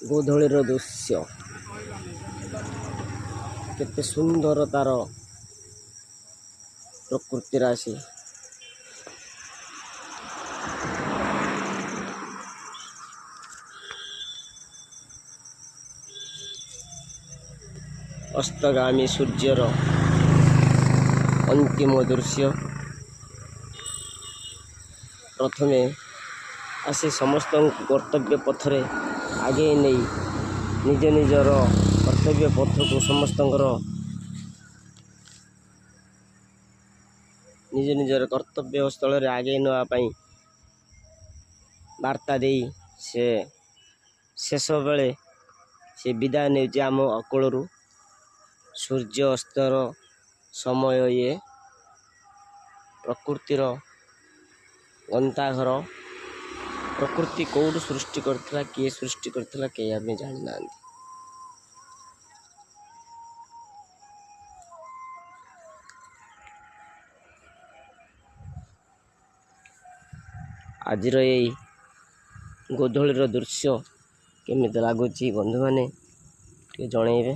ଗୋଧୂଳିର ଦୃଶ୍ୟ କେତେ ସୁନ୍ଦର ତାର ପ୍ରକୃତି ରାଶି। ଅସ୍ତଗାମୀ ସୂର୍ଯ୍ୟର ଅନ୍ତିମ ଦୃଶ୍ୟ। ପ୍ରଥମେ ଆସି ସମସ୍ତଙ୍କୁ କର୍ତ୍ତବ୍ୟ ପଥରେ ଆଗେଇ ନେଇ ନିଜ ନିଜର କର୍ତ୍ତବ୍ୟ ପଥକୁ ସମସ୍ତଙ୍କର ନିଜ ନିଜର କର୍ତ୍ତବ୍ୟ ସ୍ଥଳରେ ଆଗେଇ ନେବା ପାଇଁ ବାର୍ତ୍ତା ଦେଇ ସେ ଶେଷ ବେଳେ ସେ ବିଦାୟ ନେଉଛି ଆମ ଅକଳରୁ। ସୂର୍ଯ୍ୟ ଅସ୍ତର ସମୟ ଇଏ ପ୍ରକୃତିର ଗନ୍ତାଘର। ପ୍ରକୃତି କେଉଁଠୁ ସୃଷ୍ଟି କରିଥିଲା, କିଏ ସୃଷ୍ଟି କରିଥିଲା, କେହି ଆମେ ଜାଣିନାହାନ୍ତି। ଆଜିର ଏଇ ଗୋଧୂଳିର ଦୃଶ୍ୟ କେମିତି ଲାଗୁଛି ବନ୍ଧୁମାନେ ଟିକେ ଜଣେଇବେ।